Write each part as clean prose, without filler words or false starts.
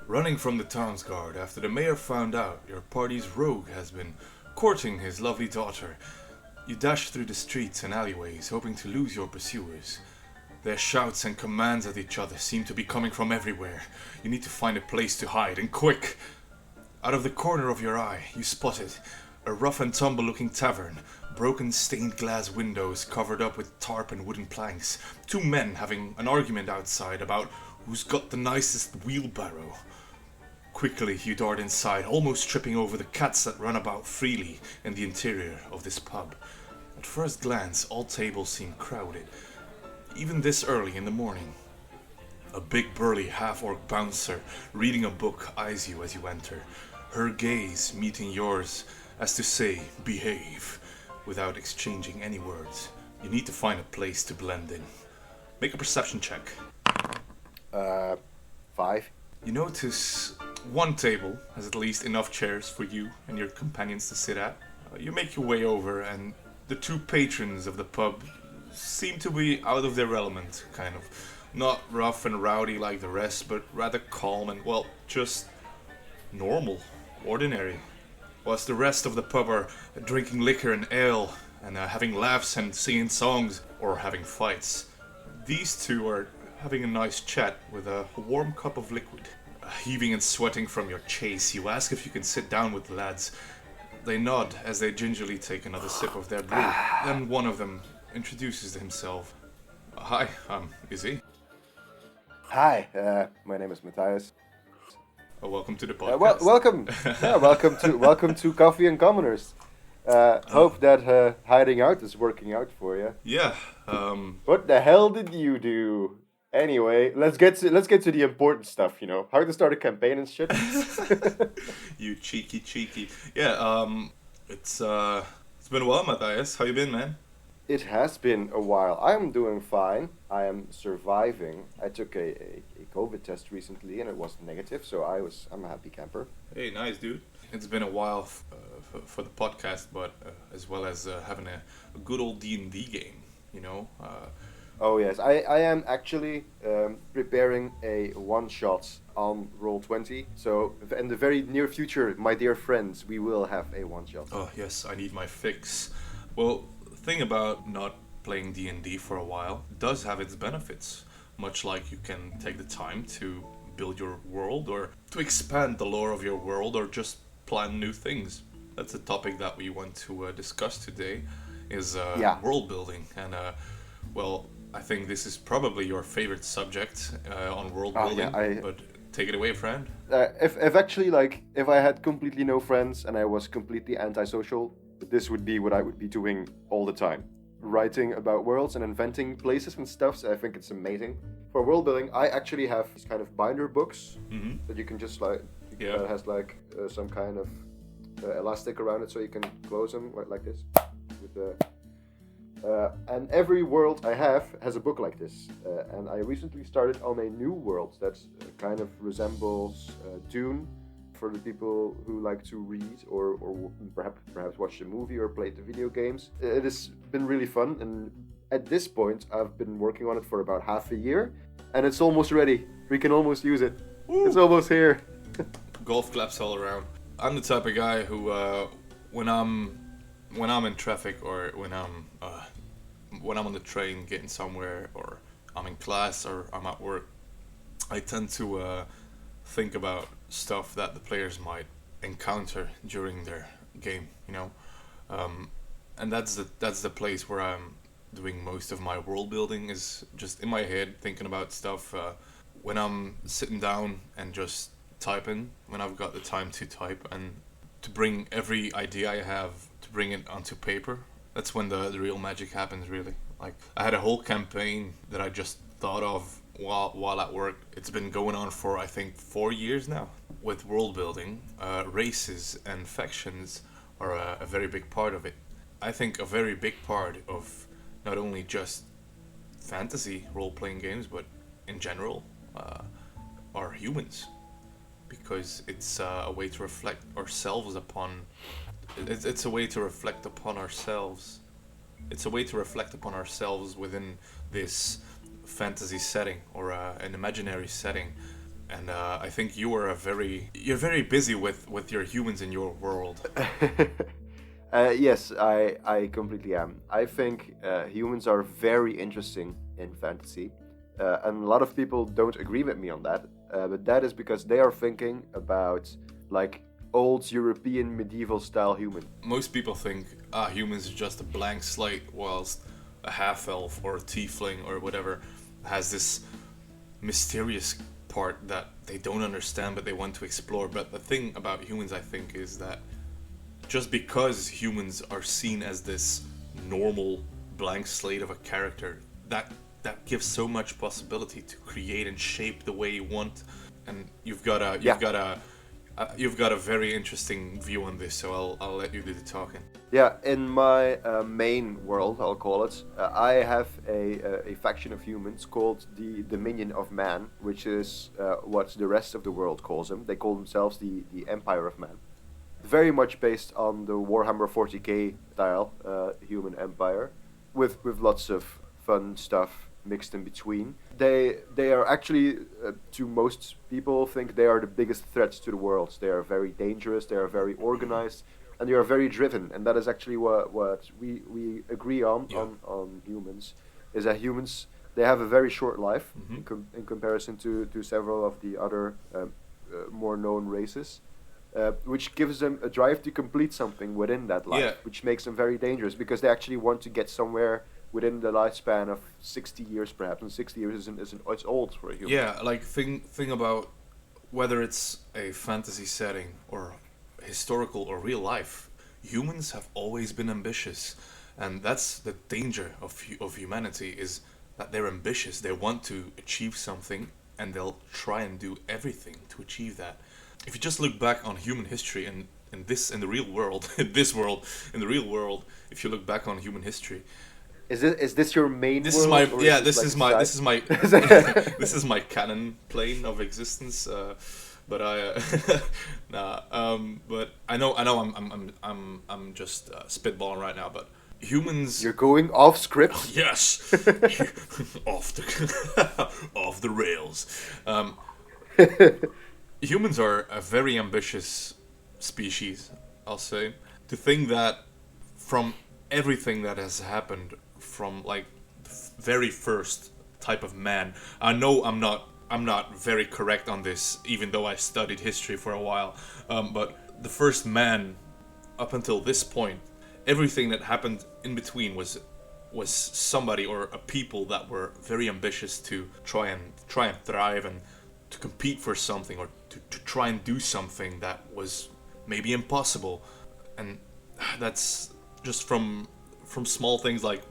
running from the town's guard after the mayor found out your party's rogue has been courting his lovely daughter. You dash through the streets and alleyways, hoping to lose your pursuers. Their shouts and commands at each other seem to be coming from everywhere. You need to find a place to hide, and quick! Out of the corner of your eye, you spotted a rough and tumble-looking tavern, broken stained glass windows covered up with tarp and wooden planks, two men having an argument outside about who's got the nicest wheelbarrow. Quickly you dart inside, almost tripping over the cats that run about freely in the interior of this pub. At first glance, all tables seem crowded, even this early in the morning. A big burly half-orc bouncer reading a book eyes you as you enter, her gaze meeting yours as to say, behave, without exchanging any words. You need to find a place to blend in. Make a perception check. 5. You notice one table has at least enough chairs for you and your companions to sit at. You make your way over, and the two patrons of the pub seem to be out of their element, kind of. Not rough and rowdy like the rest, but rather calm and, well, just normal, ordinary. Whilst the rest of the pub are drinking liquor and ale, and having laughs and singing songs, or having fights. These two are having a nice chat with a warm cup of liquid. Heaving and sweating from your chase, you ask if you can sit down with the lads. They nod as they gingerly take another sip of their brew. Then one of them introduces himself. Hi, I'm Izzy. Hi, my name is Matthias. Welcome to the podcast. Welcome. Yeah, welcome to Coffee and Commoners. Hope that hiding out is working out for you. Yeah. What the hell did you do? Anyway, let's get to the important stuff. You know, how to start a campaign and shit. You cheeky. Yeah. It's been a while, Matthias. How you been, man? It has been a while. I'm doing fine. I am surviving. I took a COVID test recently and it was negative, so I'm a happy camper. Hey, nice, dude. It's been a while for the podcast, but as well as having a good old D&D game, you know. Oh yes, I am actually preparing a one-shot on Roll20. So in the very near future, my dear friends, we will have a one-shot. Oh yes, I need my fix. Well, the thing about not playing D&D for a while does have its benefits. Much like you can take the time to build your world or to expand the lore of your world or just plan new things. That's a topic that we want to discuss today, is world building. And well, I think this is probably your favorite subject on world building. But take it away, friend. If I had completely no friends and I was completely antisocial, this would be what I would be doing all the time. Writing about worlds and inventing places and stuff, so I think it's amazing. For world building, I actually have these kind of binder books that you can just that has some kind of elastic around it so you can close them like this. And every world I have has a book like this. And I recently started on a new world that kind of resembles Dune, for the people who like to read or perhaps watch the movie or play the video games. It has been really fun, and at this point I've been working on it for about half a year, and it's almost ready. We can almost use it. Woo. It's almost here. Golf claps all around. I'm the type of guy who when I'm in traffic or when I'm on the train getting somewhere, or I'm in class or I'm at work, I tend to think about stuff that the players might encounter during their game, you know, and that's the place where I'm doing most of my world building, is just in my head thinking about stuff when I'm sitting down and just typing, when I've got the time to type and to bring every idea I have to bring it onto paper. That's when the real magic happens, really. Like, I had a whole campaign that I just thought of while at work. It's been going on for, I think, 4 years now. With world building, races and factions are a very big part of it. I think a very big part of not only just fantasy role-playing games, but in general, are humans. Because it's a way to reflect ourselves upon... It's a way to reflect upon ourselves. It's a way to reflect upon ourselves within this fantasy setting or an imaginary setting. and I think you're very busy with your humans in your world. Yes, I completely am. I think humans are very interesting in fantasy, and a lot of people don't agree with me on that. But that is because they are thinking about like old European medieval style human. Most people think humans are just a blank slate, whilst a half elf or a tiefling or whatever has this mysterious part that they don't understand but they want to explore. But the thing about humans, I think, is that just because humans are seen as this normal blank slate of a character, that gives so much possibility to create and shape the way you want. And you've got a very interesting view on this, so I'll let you do the talking. Yeah, in my main world, I'll call it, I have a faction of humans called the Dominion of Man, which is what the rest of the world calls them. They call themselves the Empire of Man. Very much based on the Warhammer 40k style human empire, with lots of fun stuff mixed in between. They are actually, to most people, think they are the biggest threats to the world. They are very dangerous, they are very organized, and they are very driven. And that is actually what we agree on, Yeah. on humans, is that humans, they have a very short life in comparison to several of the other more known races. Which gives them a drive to complete something within that life, which makes them very dangerous because they actually want to get somewhere within the lifespan of 60 years, perhaps. And 60 years it's old for a human. Yeah, like thing about whether it's a fantasy setting or historical or real life, humans have always been ambitious, and that's the danger of humanity, is that they're ambitious. They want to achieve something, and they'll try and do everything to achieve that. If you just look back on human history and in the real world, in the real world, if you look back on human history, is this your main? This world, is my this is my this is my canon plane of existence. But I but I know I'm just spitballing right now. But humans, you're going off script. yes, off the rails. Humans are a very ambitious species, I'll say. To think that from everything that has happened, from like the very first type of man, I know I'm not very correct on this, even though I studied history for a while, but the first man up until this point, everything that happened in between was somebody or a people that were very ambitious to try and thrive and to compete for something, or to try and do something that was maybe impossible. And that's just from small things like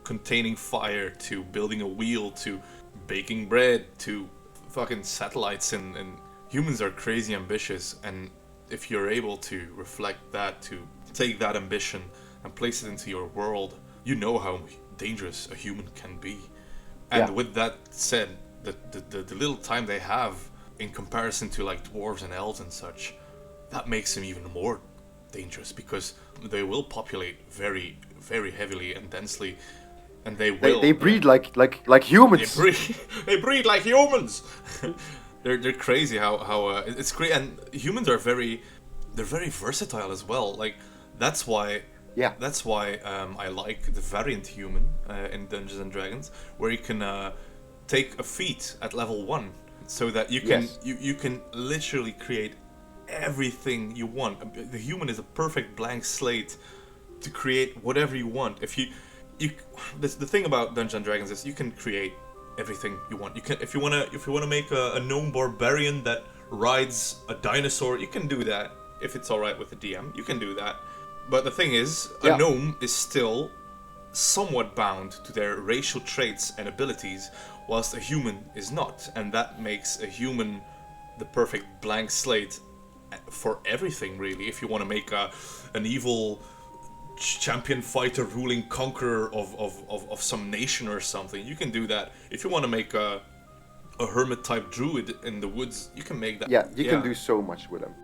containing fire, to building a wheel, to baking bread, to fucking satellites. And humans are crazy ambitious, and if you're able to reflect that, to take that ambition and place it into your world, you know how dangerous a human can be. And with that said, the little time they have in comparison to like dwarves and elves and such, that makes them even more dangerous, because they will populate very, very heavily and densely, and they breed like humans. They breed like humans. they're crazy how it's great. And humans are very versatile as well. Like that's why I like the variant human in Dungeons and Dragons, where you can take a feat at level 1, so that you can you can literally create everything you want. The human is a perfect blank slate to create whatever you want. If you the thing about Dungeons and Dragons is you can create everything you want. You can, if you wanna make a gnome barbarian that rides a dinosaur, you can do that. If it's alright with the DM, you can do that. But the thing is, a gnome is still somewhat bound to their racial traits and abilities, whilst a human is not. And that makes a human the perfect blank slate for everything, really. If you want to make an evil champion fighter ruling conqueror of some nation or something, you can do that. If you want to make a hermit type druid in the woods, you can make that. You can do so much with them.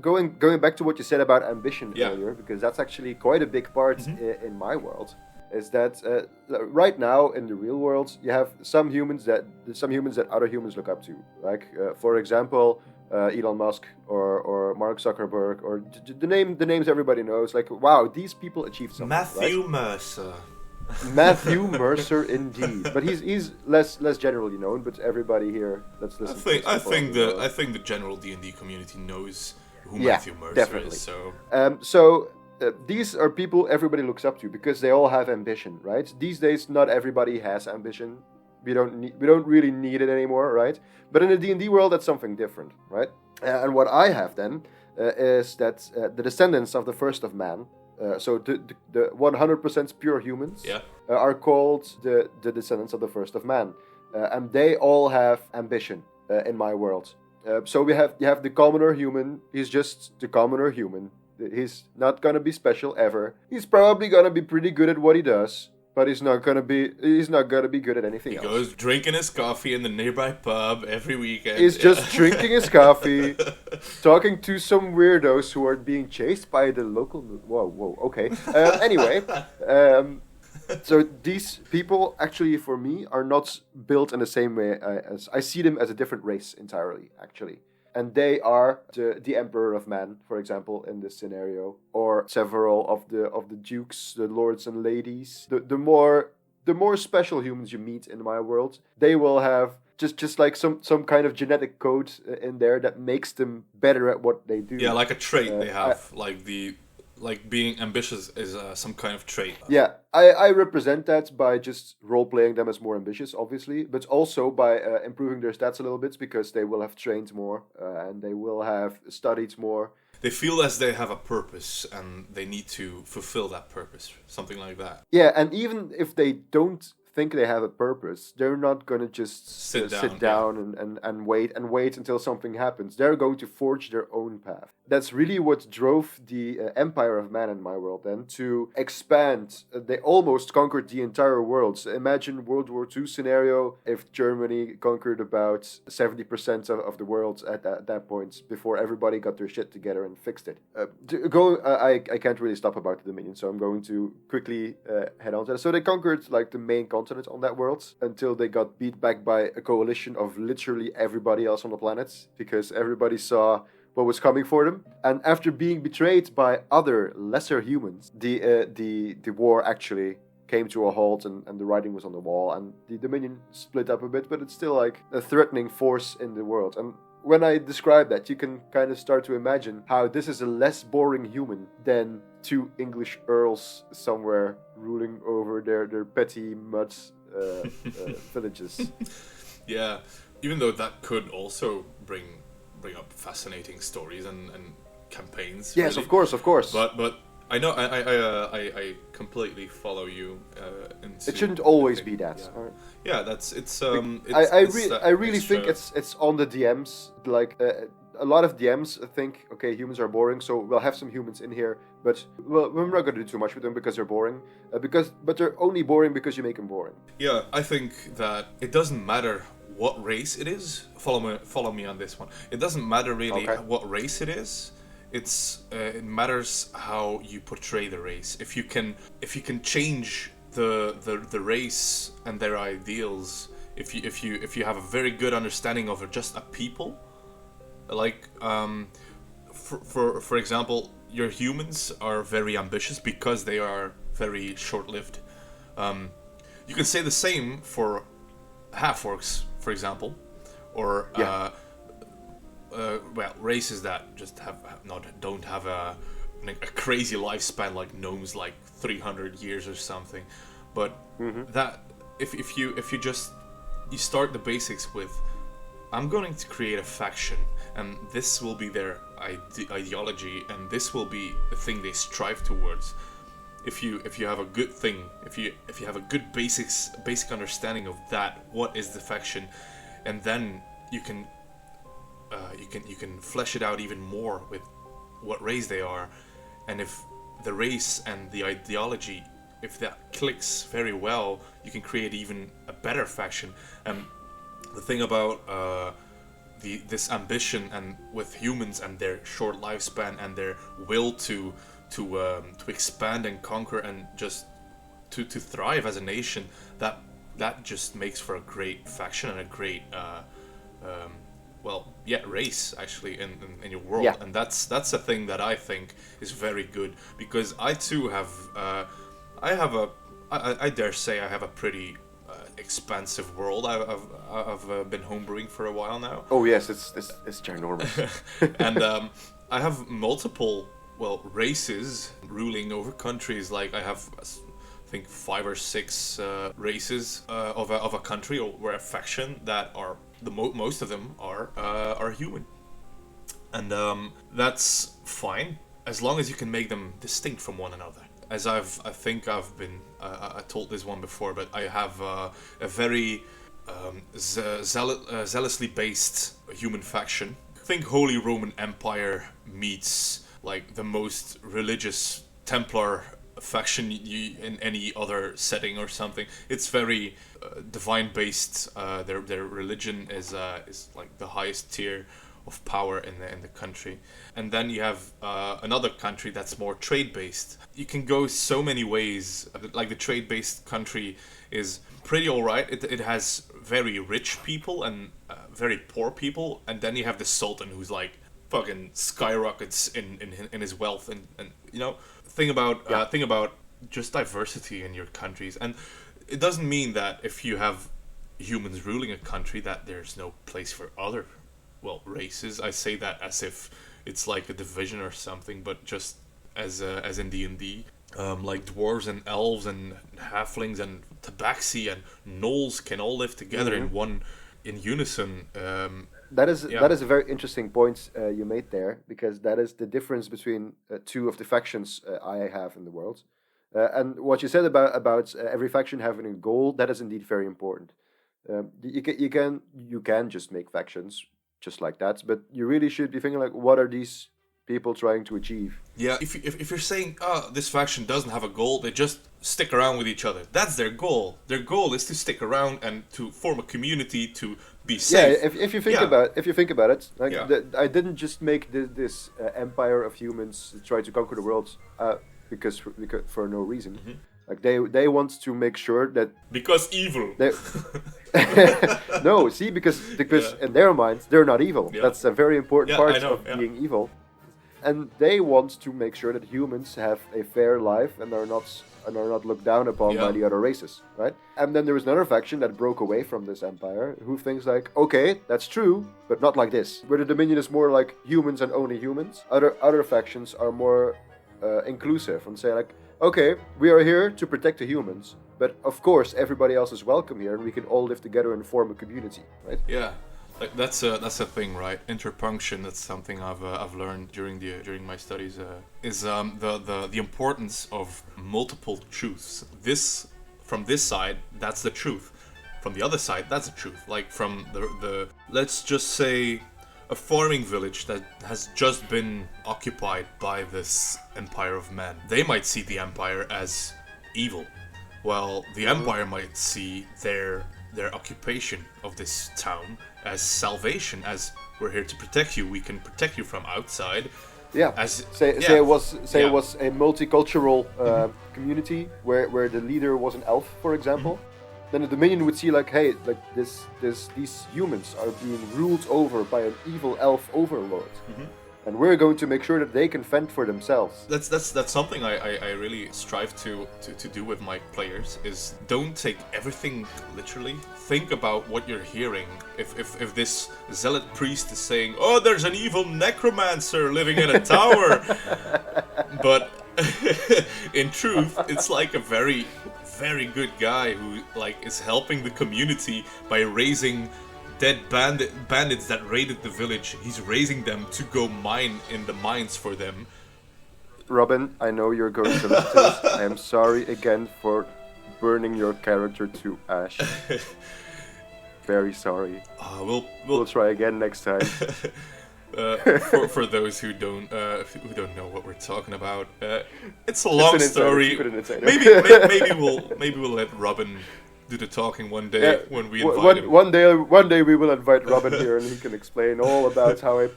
Going back to what you said about ambition earlier, because that's actually quite a big part in my world. is that right now in the real world you have some humans that other humans look up to. Like for example, Elon Musk or Mark Zuckerberg or the names everybody knows. Like, wow, these people achieved something. Matthew Mercer. Matthew Mercer, indeed, but he's less generally known. But everybody here that's listening. I think the general D&D community knows who Matthew Mercer is. So these are people everybody looks up to because they all have ambition, right? These days, not everybody has ambition. We don't really need it anymore, right? But in the D&D world, that's something different, right? And what I have then is that the descendants of the first of man. So the 100% pure humans are called the descendants of the first of man, and they all have ambition in my world. So you have the commoner human. He's just the commoner human. He's not gonna be special ever. He's probably gonna be pretty good at what he does, but he's not gonna be good at anything else. He goes drinking his coffee in the nearby pub every weekend. He's just drinking his coffee, talking to some weirdos who are being chased by the local... Whoa, okay. Anyway, so these people, actually, for me, are not built in the same way as... I see them as a different race entirely, actually. And they are the Emperor of Man, for example, in this scenario, or several of the dukes, the lords and ladies. The more special humans you meet in my world, they will have just like some kind of genetic code in there that makes them better at what they do. Yeah, like a trait they have, like being ambitious is some kind of trait. Yeah, I represent that by just role-playing them as more ambitious, obviously, but also by improving their stats a little bit because they will have trained more and they will have studied more. They feel as they have a purpose and they need to fulfill that purpose, something like that. Yeah, and even if they don't think they have a purpose, they're not going to just sit down and wait until something happens. They're going to forge their own path. That's really what drove the Empire of Man in my world then to expand. They almost conquered the entire world. So imagine World War II scenario if Germany conquered about 70% of the world at that point before everybody got their shit together and fixed it. I can't really stop about the Dominion, so I'm going to quickly head on to that. So they conquered like the main continent on that world until they got beat back by a coalition of literally everybody else on the planet because everybody saw what was coming for them. And after being betrayed by other lesser humans, the war actually came to a halt and the writing was on the wall and the Dominion split up a bit, but it's still like a threatening force in the world. And when I describe that, you can kind of start to imagine how this is a less boring human than two English earls somewhere ruling over their petty mud villages. Yeah, even though that could also bring up fascinating stories and campaigns. Yes, really. Of course. But I know I completely follow you. It shouldn't always be that. Yeah, yeah, it's. I really think it's on the DMs. Like a lot of DMs think, okay, humans are boring, so we'll have some humans in here, but we're not going to do too much with them because they're boring. But they're only boring because you make them boring. Yeah, I think that it doesn't matter what race it is. Follow me on this one. It doesn't matter really what race it is. It matters how you portray the race. If you can change the race and their ideals, if you have a very good understanding of just a people, like for example, your humans are very ambitious because they are very short-lived. You can say the same for half-orcs, for example, or races that just don't have a crazy lifespan like gnomes, like 300 years or something. But that if you start the basics with, I'm going to create a faction, and this will be their ideology, and this will be the thing they strive towards. If you have a good thing, if you have a good basic understanding of that, what is the faction, and then you can flesh it out even more with what race they are, and if the race and the ideology, if that clicks very well, you can create even a better faction. And the thing about this ambition and with humans and their short lifespan and their will to expand and conquer and just to thrive as a nation, that just makes for a great faction and a great race actually in your world. Yeah. And that's a thing that I think is very good, because I too have I dare say I have a pretty expansive world. I've been homebrewing for a while now. Oh yes, it's ginormous. And I have multiple races ruling over countries. Like I have, I think, 5 or 6 races of a country or a faction that are most of them are human, and that's fine as long as you can make them distinct from one another. As I told this one before, but I have a very zealously based human faction. Think Holy Roman Empire meets like the most religious Templar faction in any other setting or something. It's very divine based. Their religion is like the highest tier of power in the country. And then you have another country that's more trade based. You can go so many ways. Like the trade based country is pretty alright. It has very rich people and very poor people, and then you have the Sultan who's like fucking skyrockets in his wealth, and you know, think about just diversity in your countries. And it doesn't mean that if you have humans ruling a country that there's no place for other races. I say that as if it's like a division or something, but just as in D&D, like dwarves and elves and halflings and tabaxi and gnolls can all live together in unison. That is a very interesting point you made there, because that is the difference between two of the factions I have in the world. And what you said about every faction having a goal, that is indeed very important. You can just make factions just like that, but you really should be thinking like, what are these people trying to achieve? Yeah, if you're saying, this faction doesn't have a goal, they just stick around with each other. That's their goal. Their goal is to stick around and to form a community, to be safe. Yeah, if you think about it, like I didn't just make this empire of humans try to conquer the world because for no reason. Mm-hmm. Like they want to make sure that because evil. No, see, because in their minds they're not evil. Yeah. That's a very important part of being evil, and they want to make sure that humans have a fair life and are not looked down upon by the other races, right? And then there was another faction that broke away from this empire who thinks like, okay, that's true, but not like this. Where the Dominion is more like humans and only humans. Other factions are more inclusive and say like, okay, we are here to protect the humans, but of course everybody else is welcome here, and we can all live together and form a community, right? Yeah, like that's a thing, right? Interpunction. That's something I've learned during my studies. Is the importance of multiple truths. From this side, that's the truth. From the other side, that's the truth. Like from the let's just say a farming village that has just been occupied by this empire of men. They might see the empire as evil, while the empire might see their occupation of this town as salvation, as we're here to protect you. We can protect you from outside. Yeah. It was a multicultural community where the leader was an elf, for example. Mm-hmm. Then the Dominion would see like, hey, like these humans are being ruled over by an evil elf overlord, and we're going to make sure that they can fend for themselves. That's something I really strive to do with my players, is don't take everything literally. Think about what you're hearing. If this zealot priest is saying, oh, there's an evil necromancer living in a tower, but in truth, it's like a very good guy who like is helping the community by raising dead bandits that raided the village. He's raising them to go mine in the mines for them. Robin, I know you're going to listen to this. I am sorry again for burning your character to ash. Very sorry. We'll try again next time. For those who don't know what we're talking about, it's a long story. Maybe we'll let Robin do the talking one day when we invite him. One day we will invite Robin here, and he can explain all about how I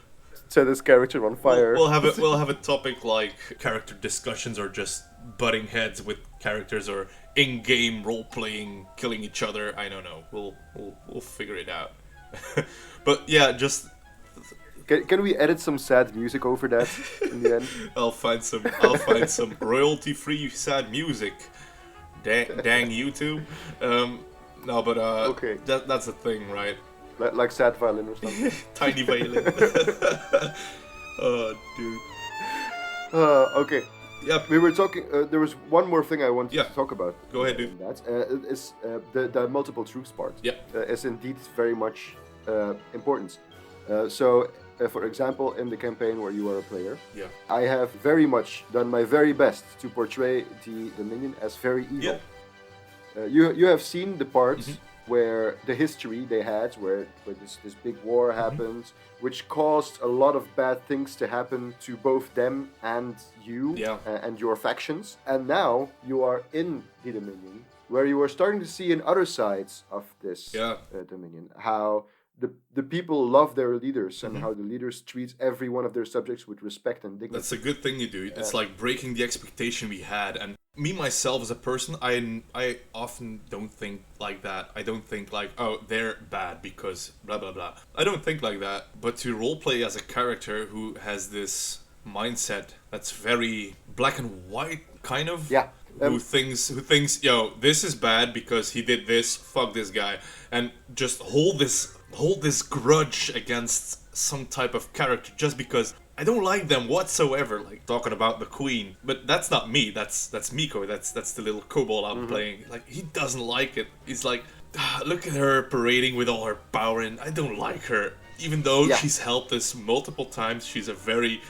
set his character on fire. We'll have a topic like character discussions, or just butting heads with characters, or in-game role-playing, killing each other. I don't know. We'll figure it out. But yeah, just Can we edit some sad music over that in the end? I'll find some royalty-free sad music. Dang YouTube. No, but Okay. that's the thing, right? Like sad violin or something. Tiny violin. Oh, dude. Okay. Yep. We were talking. There was one more thing I wanted Yeah. to talk about. Go ahead, dude. That is the multiple truths part. Yeah. Is indeed very much important. So, for example, in the campaign where you are a player, Yeah. I have very much done my very best to portray the Dominion as very evil. Yeah. You have seen the parts where the history they had, where this big war happened, which caused a lot of bad things to happen to both them and you and your factions. And now you are in the Dominion, where you are starting to see in other sides of this Dominion how the people love their leaders and how the leaders treat every one of their subjects with respect and dignity. That's a good thing you do. It's like breaking the expectation we had. And me, myself, as a person, I often don't think like that. I don't think like, oh, they're bad because blah, blah, blah. I don't think like that. But to roleplay as a character who has this mindset that's very black and white, kind of. Yeah. Who thinks, yo, this is bad because he did this, fuck this guy. And just hold this grudge against some type of character just because I don't like them whatsoever. Like talking about the queen, but that's not me. That's Miko. That's the little kobold I'm playing. Like he doesn't like it. He's like, look at her parading with all her power, and I don't like her. Even though she's helped us multiple times, she's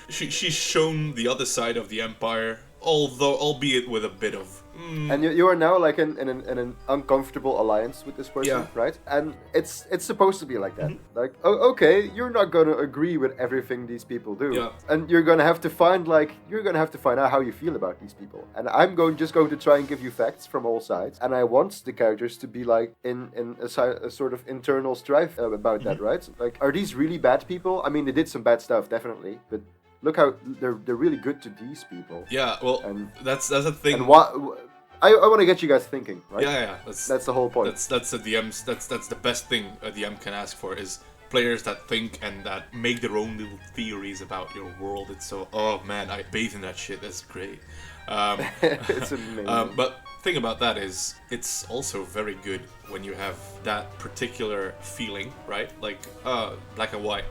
she's shown the other side of the empire. Albeit with a bit of... And you are now like in an uncomfortable alliance with this person, right? And it's supposed to be like that. Like, oh, okay, you're not going to agree with everything these people do. And you're going to have to find out how you feel about these people. And I'm just going to try and give you facts from all sides. And I want the characters to be like in a sort of internal strife about that, right? Like, are these really bad people? I mean, they did some bad stuff, definitely, but look how they're really good to these people. Yeah, well, and that's a thing. And I want to get you guys thinking, right? Yeah. That's the whole point. That's the DM's. That's the best thing a DM can ask for is players that think and that make their own little theories about your world. It's so, oh man, I bathe in that shit. That's great. It's amazing. But thing about that is, it's also very good when you have that particular feeling, right? Like black and white.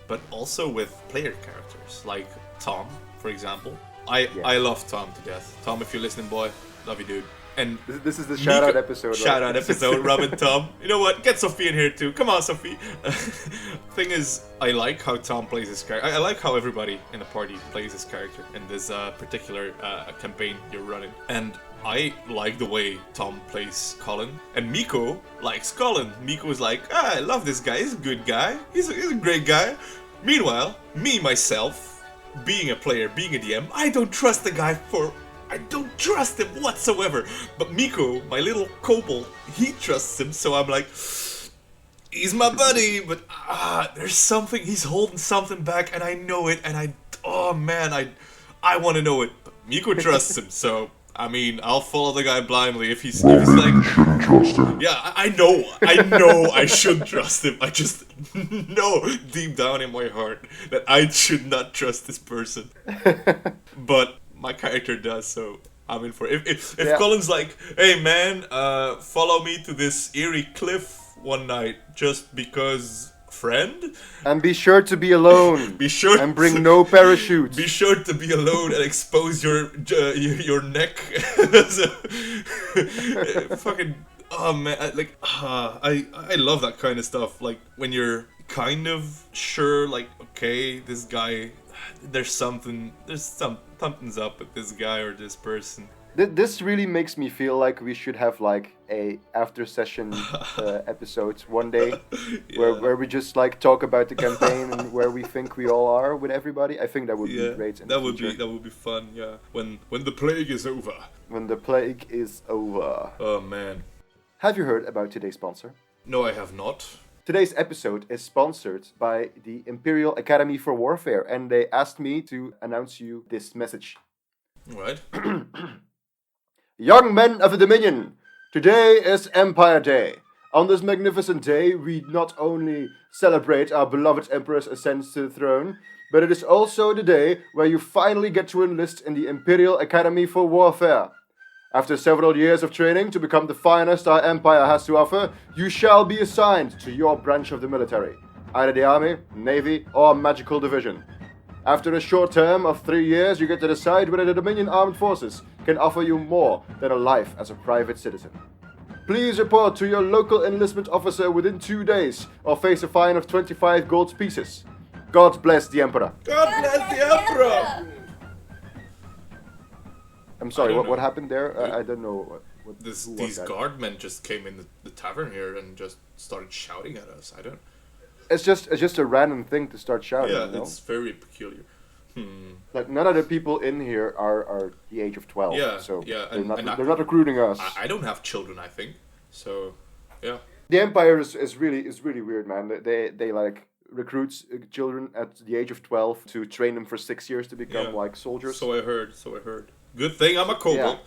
But also with player characters, like Tom, for example. I love Tom to death. Tom, if you're listening, boy, love you, dude. And this is the shout-out episode. Shout-out episode, Robin, Tom. You know what? Get Sophie in here, too. Come on, Sophie. Thing is, I like how Tom plays his character. I like how everybody in the party plays his character in this particular campaign you're running. And I like the way Tom plays Colin. And Miko likes Colin. Miko is like, I love this guy. He's a good guy. He's a great guy. Meanwhile, me, myself, being a player, being a DM, I don't trust the guy I don't trust him whatsoever. But Miko, my little kobold, he trusts him. So I'm like, he's my buddy. But there's something, he's holding something back and I know it. And I want to know it. But Miko trusts him, so... I mean, I'll follow the guy blindly if he's like... You shouldn't trust him. Yeah, I know I should trust him. I just know deep down in my heart that I should not trust this person. But my character does, so I'm in for it. If Colin's like, hey man, follow me to this eerie cliff one night just because... friend, and be sure to be alone. And bring no parachute. Be sure to be alone and expose your neck. Fucking oh man, I love that kind of stuff. Like when you're kind of sure, like okay, this guy, something's up with this guy or this person. This really makes me feel like we should have like a after session episode one day where we just like talk about the campaign and where we think we all are with everybody. I think that would be great. That would be fun. Yeah, when the plague is over. When the plague is over. Oh man. Have you heard about today's sponsor? No, I have not. Today's episode is sponsored by the Imperial Academy for Warfare, and they asked me to announce you this message. Right. Young men of the Dominion, today is Empire Day. On this magnificent day, we not only celebrate our beloved Emperor's ascent to the throne, but it is also the day where you finally get to enlist in the Imperial Academy for Warfare. After several years of training to become the finest our Empire has to offer, you shall be assigned to your branch of the military, either the Army, Navy, or Magical Division. After a short term of 3 years, you get to decide whether the Dominion Armed Forces can offer you more than a life as a private citizen. Please report to your local enlistment officer within 2 days, or face a fine of 25 gold pieces. God bless the Emperor. God bless the Emperor! I'm sorry, what happened there? I don't know. These guardmen just came in the tavern here and just started shouting at us. I don't... It's just a random thing to start shouting. Yeah, you know? it's very peculiar. Like, none of the people in here are the age of 12. Yeah, so yeah. they're not recruiting us. I don't have children, I think. So, yeah. The Empire is really weird, man. They like recruits children at the age of 12 to train them for 6 years to become like soldiers. So I heard. Good thing I'm a kobold.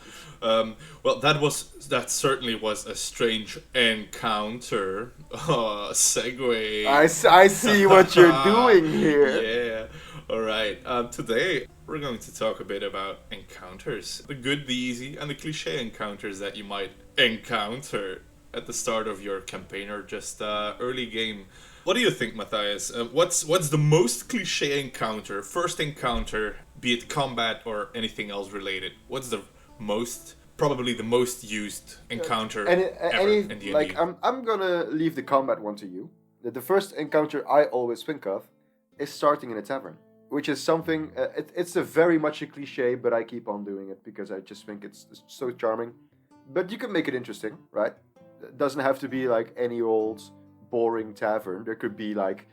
Yeah. Well, that certainly was a strange encounter. Oh, segue. I see what you're doing here. Yeah. All right. Today we're going to talk a bit about encounters, the good, the easy, and the cliche encounters that you might encounter at the start of your campaign or just early game. What do you think, Matthias? What's the most cliche encounter, first encounter, be it combat or anything else related? What's probably the most used encounter ever in D&D? Like, I'm gonna leave the combat one to you. The first encounter I always think of is starting in a tavern, which is something. It's a very much a cliche, but I keep on doing it because I just think it's so charming. But you can make it interesting, right? It doesn't have to be like any old boring tavern. There could be like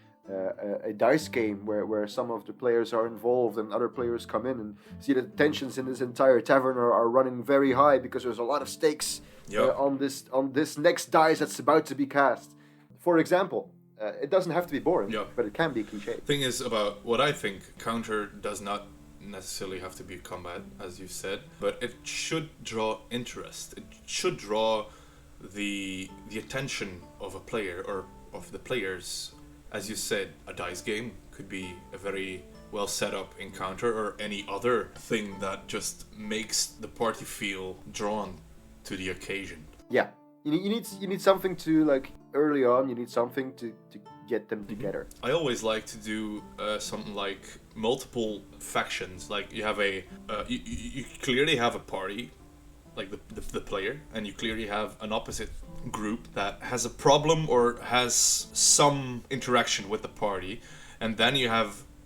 a dice game where some of the players are involved and other players come in and see the tensions in this entire tavern are running very high because there's a lot of stakes on this next dice that's about to be cast. For example, it doesn't have to be boring, but it can be cliche. Thing is about what I think, counter does not necessarily have to be combat, as you said, but it should draw interest. It should draw the attention of a player or of the players. As you said, a dice game could be a very well set up encounter or any other thing that just makes the party feel drawn to the occasion. Yeah, you need something to, like, early on. You need something to get them together. I always like to do something like multiple factions. Like you have you clearly have a party, like the player, and you clearly have an opposite group that has a problem or has some interaction with the party, and then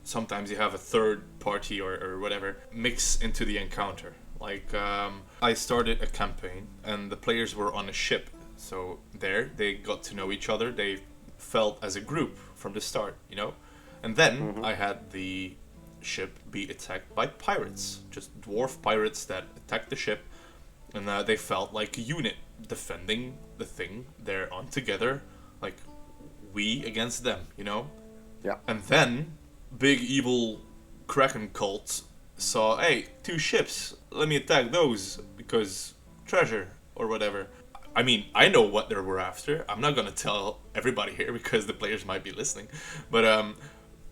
sometimes you have a third party or whatever mix into the encounter. Like I started a campaign and the players were on a ship, so there they got to know each other. They felt as a group from the start, you know. And then I had the ship be attacked by pirates, just dwarf pirates that attacked the ship. And they felt like a unit defending the thing they're on together, like we against them, you know? Yeah. And then big evil Kraken cult saw, hey, 2 ships, let me attack those because treasure or whatever. I mean, I know what they were after. I'm not gonna tell everybody here because the players might be listening. But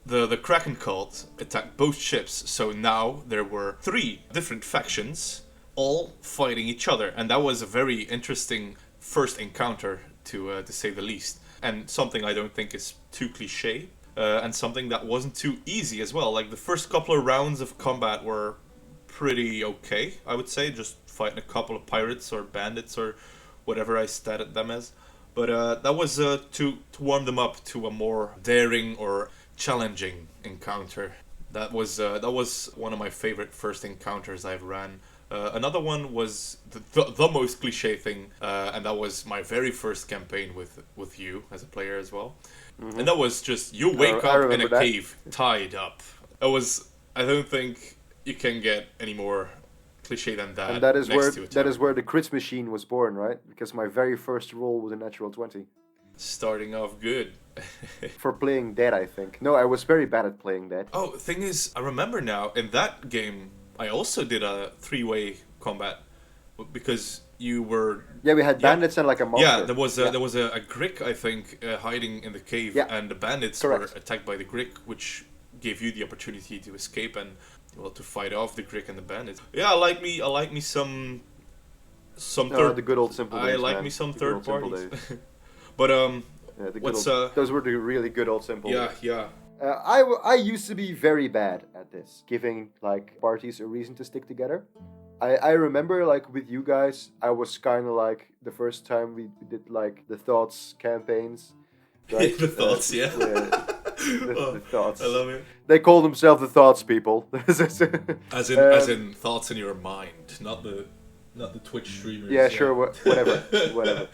the Kraken cult attacked both ships, so now there were 3 different factions all fighting each other, and that was a very interesting first encounter to say the least, and something I don't think is too cliche, and something that wasn't too easy as well. Like the first couple of rounds of combat were pretty okay, I would say, just fighting a couple of pirates or bandits or whatever I statted them as, but that was to warm them up to a more daring or challenging encounter. That was one of my favorite first encounters I've ran. Another one was the most cliche thing, and that was my very first campaign with you as a player as well. And that was just, you wake up in a cave, tied up. I don't think you can get any more cliche than that. And that is where the crit machine was born, right? Because my very first roll was a natural 20. Starting off good. For playing dead, I think. No, I was very bad at playing dead. Oh, thing is, I remember now, in that game, I also did a 3-way combat because you were. Yeah, we had bandits and like a monster. Yeah, there was a Grick, I think, hiding in the cave, and the bandits were attacked by the Grick, which gave you the opportunity to escape and to fight off the Grick and the bandits. Yeah, I like me some third. The good old simple days. I like man. me some the third parties. But those were the really good old simple. Yeah, days. yeah. I used to be very bad at this, giving like parties a reason to stick together. I remember like with you guys, I was kind of like the first time we did like the Thoughts campaigns. Right? The Thoughts, yeah. The Thoughts. I love it. They call themselves the Thoughts people. as in thoughts in your mind, not the Twitch streamers. Yeah, sure, whatever.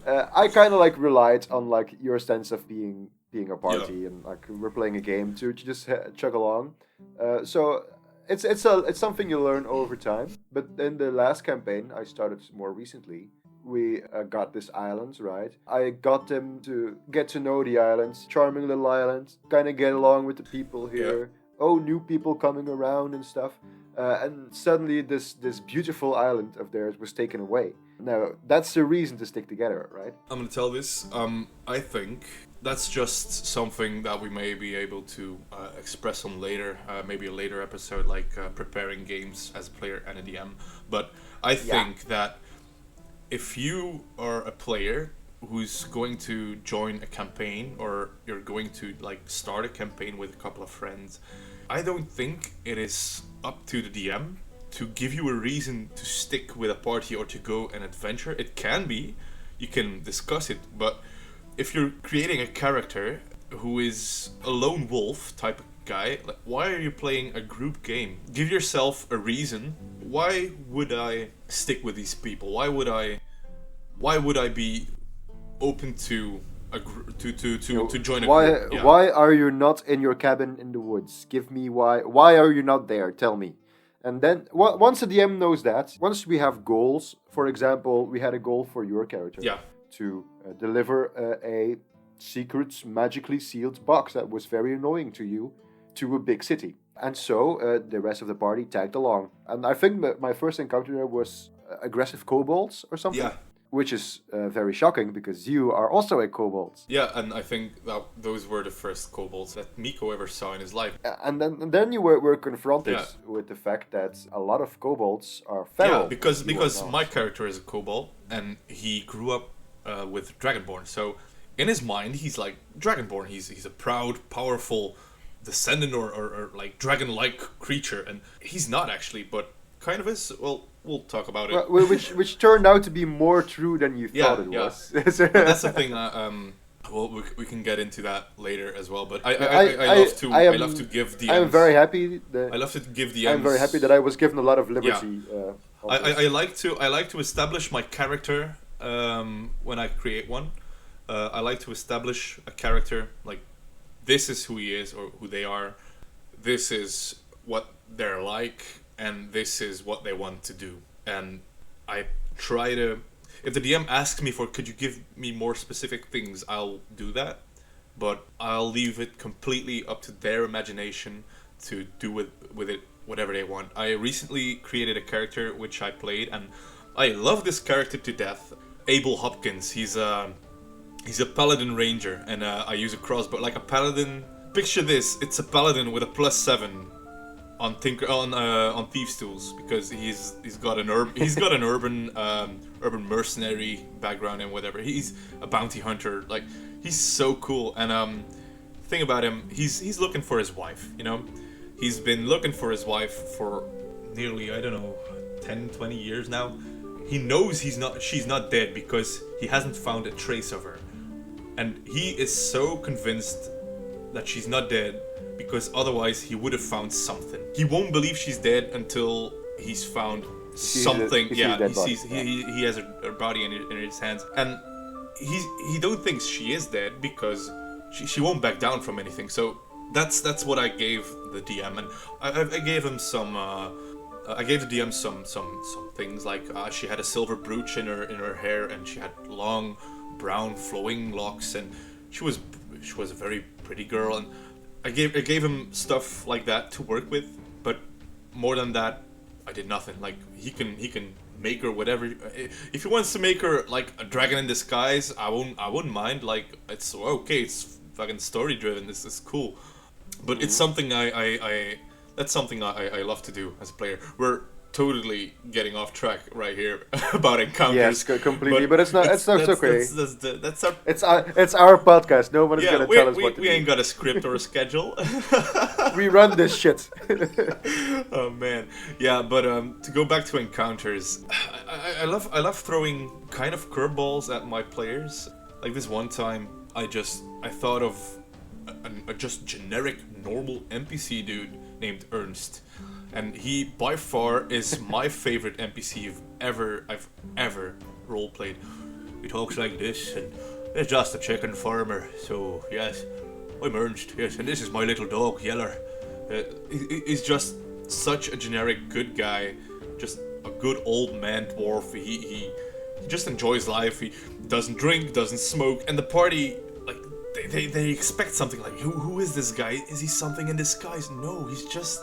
I kind of like relied on like your sense of being a party and like we're playing a game to just chug along. So it's something you learn over time. But in the last campaign I started more recently, we got this island, right? I got them to get to know the island, charming little island, kind of get along with the people here. Yeah. Oh, new people coming around and stuff. And suddenly this beautiful island of theirs was taken away. Now, that's the reason to stick together, right? I'm going to tell this. I think that's just something that we may be able to express on later, maybe a later episode, like preparing games as a player and a DM. But I think that if you are a player who's going to join a campaign, or you're going to like start a campaign with a couple of friends, I don't think it is up to the DM to give you a reason to stick with a party or to go an adventure. It can be, you can discuss it, but if you're creating a character who is a lone wolf type of guy, like, why are you playing a group game? Give yourself a reason. Why would I stick with these people? Why would I be open to join a group? Yeah. Why are you not in your cabin in the woods? Give me why. Why are you not there? Tell me. And then once the DM knows that, once we have goals, for example, we had a goal for your character to deliver a secret, magically sealed box that was very annoying to you to a big city. And so the rest of the party tagged along. And I think my first encounter there was aggressive kobolds or something. Yeah. Which is very shocking because you are also a kobold. Yeah, and I think that those were the first kobolds that Miko ever saw in his life. And then you were confronted with the fact that a lot of kobolds are feral. Yeah, because my character is a kobold and he grew up with Dragonborn. So in his mind, he's like Dragonborn. He's a proud, powerful descendant or like dragon-like creature, and he's not actually, but kind of is. Well, we'll talk about it. Well, which turned out to be more true than you thought it was. That's the thing. Well, we can get into that later as well. But I love to give DMs. I'm very happy. I love to give DMs. I'm very happy that I was given a lot of liberty. Yeah. I like to establish my character when I create one. I like to establish a character like this is who he is or who they are. This is what they're like. And this is what they want to do. And I try to... If the DM asks me for, could you give me more specific things, I'll do that. But I'll leave it completely up to their imagination to do with it whatever they want. I recently created a character which I played, and I love this character to death. Abel Hopkins, he's a paladin ranger, and I use a crossbow. Like a paladin... Picture this, it's a paladin with a +7... on thieves' tools, because he's got an urban mercenary background and whatever. He's a bounty hunter. Like, he's so cool. And thing about him, he's looking for his wife. You know, he's been looking for his wife for nearly 10, 20 years now. He knows she's not dead because he hasn't found a trace of her, and he is so convinced that she's not dead. Because otherwise he would have found something. He won't believe she's dead until he's found something. He has her body in his hands, and he don't think she is dead because she won't back down from anything. So that's what I gave the DM, and I gave him some. I gave the DM some things like she had a silver brooch in her hair, and she had long brown flowing locks, and she was a very pretty girl, and I gave him stuff like that to work with, but more than that, I did nothing. Like he can make her whatever. If he wants to make her like a dragon in disguise, I wouldn't mind. Like it's okay. It's fucking story driven. This is cool. But it's something that's something I love to do as a player. We're totally getting off track right here about encounters. Yes, completely. But it's not. It's okay. That's our. It's our podcast. No one is gonna tell us what to do. We ain't got a script or a schedule. We run this shit. Oh man, yeah. But to go back to encounters, I love throwing kind of curveballs at my players. Like this one time, I thought of a just generic normal NPC dude named Ernst. And he, by far, is my favorite NPC I've ever roleplayed. He talks like this, and he's just a chicken farmer. So yes, I'm Ernst. Yes, and this is my little dog, Yeller. He's just such a generic good guy, just a good old man dwarf. He just enjoys life. He doesn't drink, doesn't smoke, and the party like they expect something like who is this guy? Is he something in disguise? No, he's just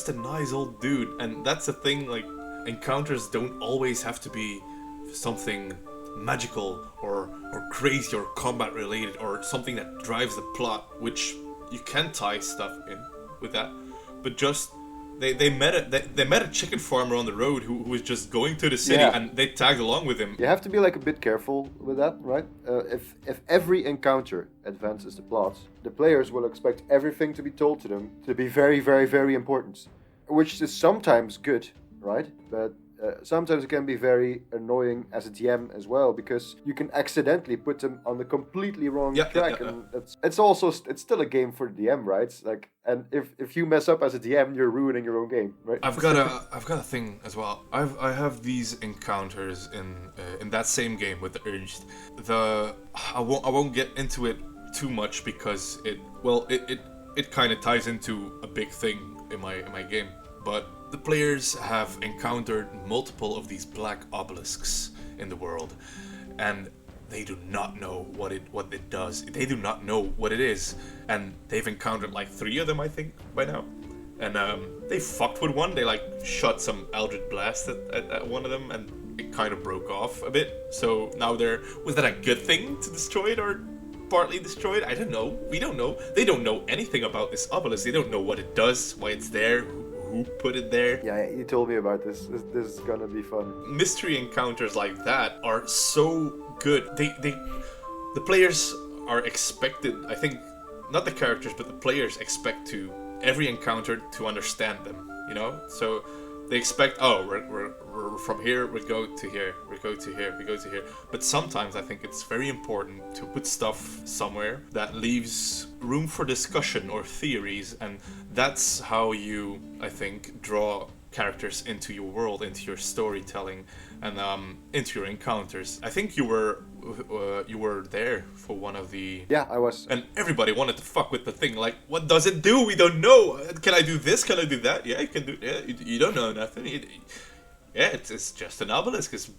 a nice old dude. And that's the thing, like, encounters don't always have to be something magical or crazy or combat related or something that drives the plot, which you can tie stuff in with that. But just they met a chicken farmer on the road who was just going to the city, and they tagged along with him. You have to be like a bit careful with that, right? If every encounter advances the plot, the players will expect everything to be told to them to be very, very, very important, which is sometimes good, right? But sometimes it can be very annoying as a DM as well, because you can accidentally put them on the completely wrong track, and it's still a game for the DM, right? Like, and if you mess up as a DM, you're ruining your own game, right? I've got a thing as well. I have these encounters in that same game with the Ernst. I won't get into it too much because it kind of ties into a big thing in my game, but the players have encountered multiple of these black obelisks in the world, and they do not know what it does. They do not know what it is, and they've encountered like 3 of them, I think, by now. And they fucked with one. They like shot some Eldritch Blast at one of them, and it kind of broke off a bit. So now was that a good thing to destroy it or partly destroyed? I don't know. We don't know. They don't know anything about this obelisk. They don't know what it does, why it's there, who put it there. Yeah, you told me about this. This is gonna be fun. Mystery encounters like that are so good. The players are expected, I think, not the characters, but the players expect every encounter to understand them, you know? So they expect, we're from here, we go to here, we go to here, we go to here. But sometimes I think it's very important to put stuff somewhere that leaves room for discussion or theories, and that's how you, I think, draw characters into your world, into your storytelling, and into your encounters. I think you were there for one of the... Yeah, I was. And everybody wanted to fuck with the thing. Like, what does it do? We don't know. Can I do this? Can I do that? Yeah, you can do... Yeah, you don't know nothing. It's just an obelisk. It's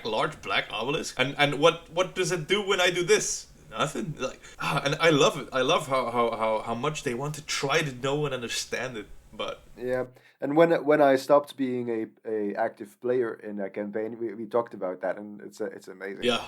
large black obelisk. And what does it do when I do this? Nothing. Like, and I love it. I love how much they want to try to know and understand it. But yeah, and when I stopped being a active player in that campaign, we talked about that, and it's amazing. Yeah.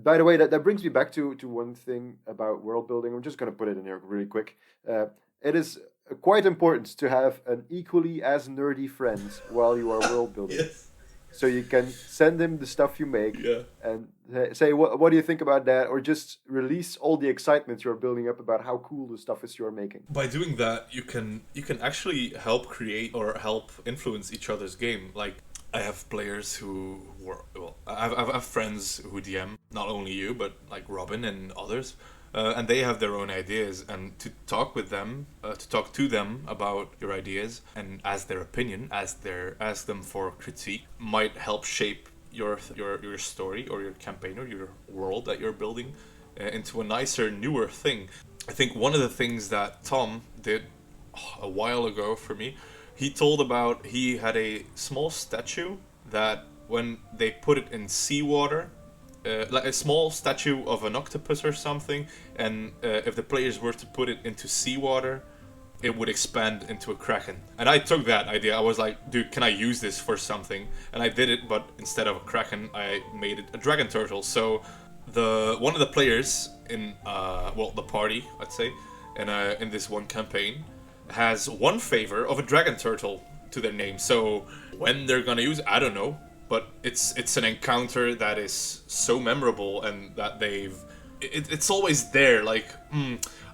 By the way, that brings me back to one thing about world building. I'm just gonna put it in here really quick. It is quite important to have an equally as nerdy friend while you are world building. Yes. So you can send him the stuff you make and say, what do you think about that? Or just release all the excitement you're building up about how cool the stuff is you're making. By doing that, you can actually help create or help influence each other's game. Like, I have players I have friends who DM, not only you, but like Robin and others. And they have their own ideas, and to talk to them about your ideas and ask their opinion, ask them for critique, might help shape your story or your campaign or your world that you're building into a nicer, newer thing. I think one of the things that Tom did a while ago for me, he had a small statue that when they put it in seawater, like a small statue of an octopus or something, and if the players were to put it into seawater, it would expand into a kraken. And I took that idea. I was like, dude, can I use this for something? And I did it, but instead of a kraken, I made it a dragon turtle. So one of the players in the party, I'd say, in this one campaign, has one favor of a dragon turtle to their name. So when they're gonna use, I don't know, but it's an encounter that is so memorable and that it's always there. Like,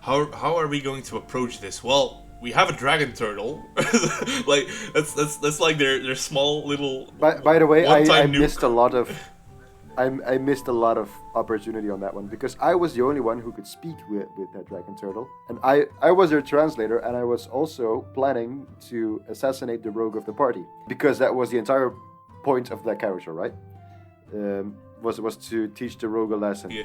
how are we going to approach this? Well, we have a dragon turtle. Like that's like their small little. By the way, I nuke. missed a lot of. I missed a lot of opportunity on that one because I was the only one who could speak with that dragon turtle, and I was their translator, and I was also planning to assassinate the rogue of the party because that was the entire point of that character, right? Was to teach the rogue a lesson. Yeah.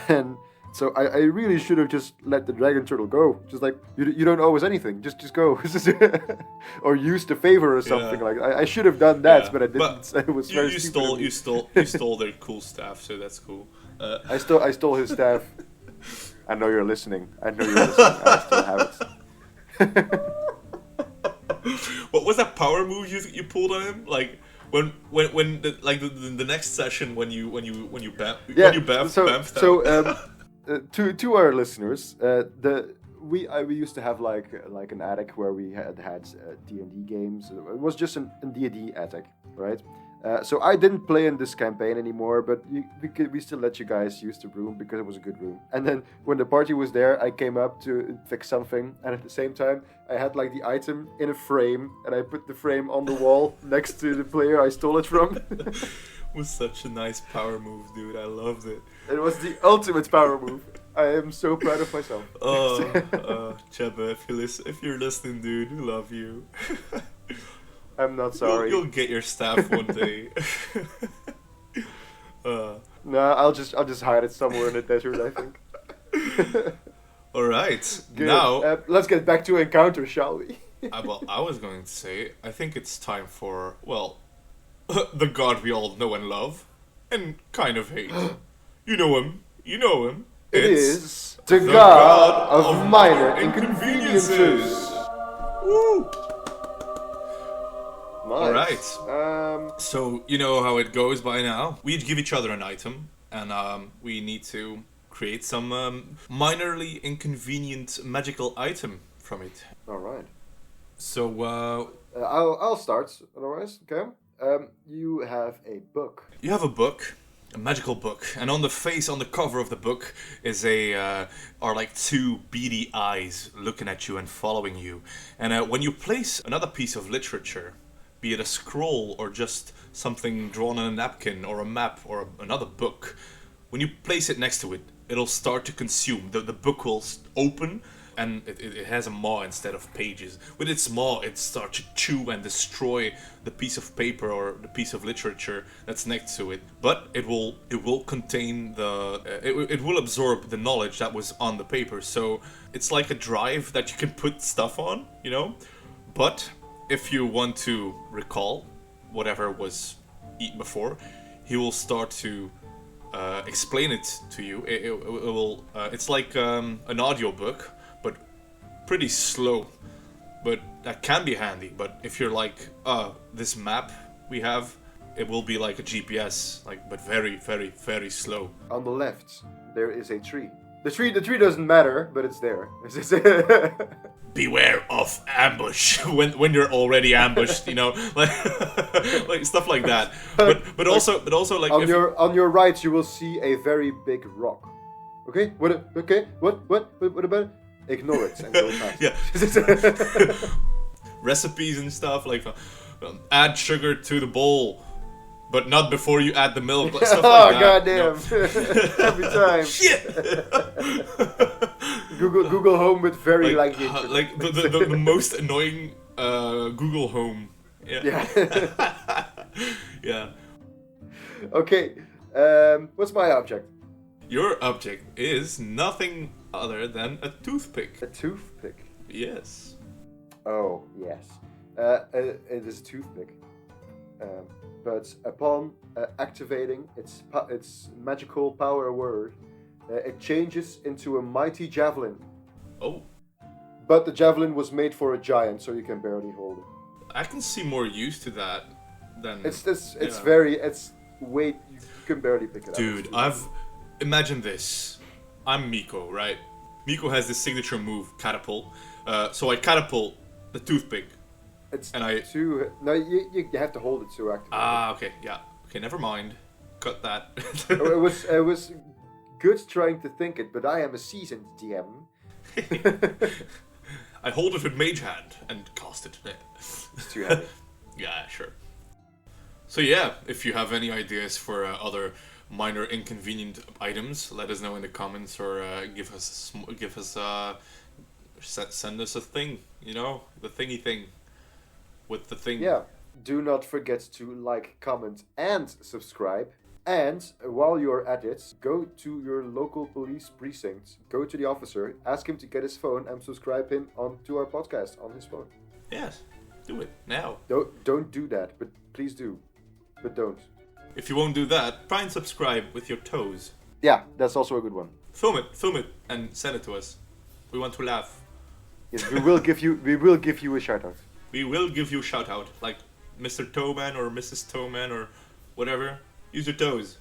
And so I really should have just let the dragon turtle go. Just like, you don't owe us anything. Just go. Or use the favor or something. Yeah. Like I should have done that, Yeah. but I didn't. It was very stupid. You stole their cool stuff, so that's cool. I stole his staff. I know you're listening. I still have it. What was that power move you pulled on him? Like when the next session when you to our listeners, we used to have like an attic where we had D&D games. It was just a D&D attic, right? So I didn't play in this campaign anymore, but we still let you guys use the room because it was a good room. And then when the party was there, I came up to fix something, and at the same time, I had like the item in a frame, and I put the frame on the wall next to the player I stole it from. It was such a nice power move, dude. I loved it. It was the ultimate power move. I am so proud of myself. Cheba, if you're listening, dude, we love you. I'm not sorry. You'll get your staff one day. No, I'll just hide it somewhere in the desert, I think. All right. Good. Now let's get back to encounter, shall we? I was going to say, I think it's time for, the god we all know and love, and kind of hate. You know him. It is the god of minor inconveniences. Woo! Nice. Alright. So, you know how it goes by now. We each give each other an item, and we need to create some minorly inconvenient magical item from it. Alright. So, I'll start, otherwise, okay? You have a book. You have a book. A magical book, and on the cover of the book are like two beady eyes looking at you and following you. And when you place another piece of literature, be it a scroll or just something drawn on a napkin or a map or another book, when you place it next to it, it'll start to consume. The book will open, and it has a maw instead of pages. With its maw, it starts to chew and destroy the piece of paper or the piece of literature that's next to it. But it will contain it will absorb the knowledge that was on the paper. So it's like a drive that you can put stuff on, you know. But if you want to recall whatever was eaten before, he will start to explain it to you. It's like an audiobook, but pretty slow. But that can be handy. But if you're like, this map we have, it will be like a GPS, but very, very, very slow. On the left, there is a tree. The tree doesn't matter, but it's there. Beware of ambush when you're already ambushed, you know, like stuff like that. But also like on your right, you will see a very big rock. Okay, what about it? Ignore it and go past. Yeah. Recipes and stuff like add sugar to the bowl, but not before you add the milk. Like, stuff like that. Goddamn! No. Every time. Shit. Google Home with very like the most annoying Google Home. Yeah. Yeah. Okay. What's my object? Your object is nothing other than a toothpick. A toothpick? Yes. Oh, yes. It is a toothpick. But upon activating its magical power word, it changes into a mighty javelin. Oh. But the javelin was made for a giant, so you can barely hold it. I can see more use to that than... It's way, you can barely pick it Dude, up. imagine this. I'm Miko, right? Miko has this signature move, catapult. So I catapult the toothpick. No, you have to hold it to activate. Okay, yeah. Okay, never mind. Cut that. It was good trying to think it, but I am a seasoned DM. I hold it with mage hand and cast it. It's too heavy. Yeah, sure. So yeah, if you have any ideas for other minor inconvenient items, let us know in the comments or send us a thing, the thingy thing with the thing. Yeah. Do not forget to like, comment, and subscribe. And while you're at it, go to your local police precinct, go to the officer, ask him to get his phone and subscribe him onto our podcast on his phone. Yes, do it now. Don't do that, but please do. But don't. If you won't do that, try and subscribe with your toes. Yeah, that's also a good one. Film it, and send it to us. We want to laugh. Yes, we will give you a shout out. We will give you a shout out, like Mr. Toeman or Mrs. Toeman or whatever. Use your toes.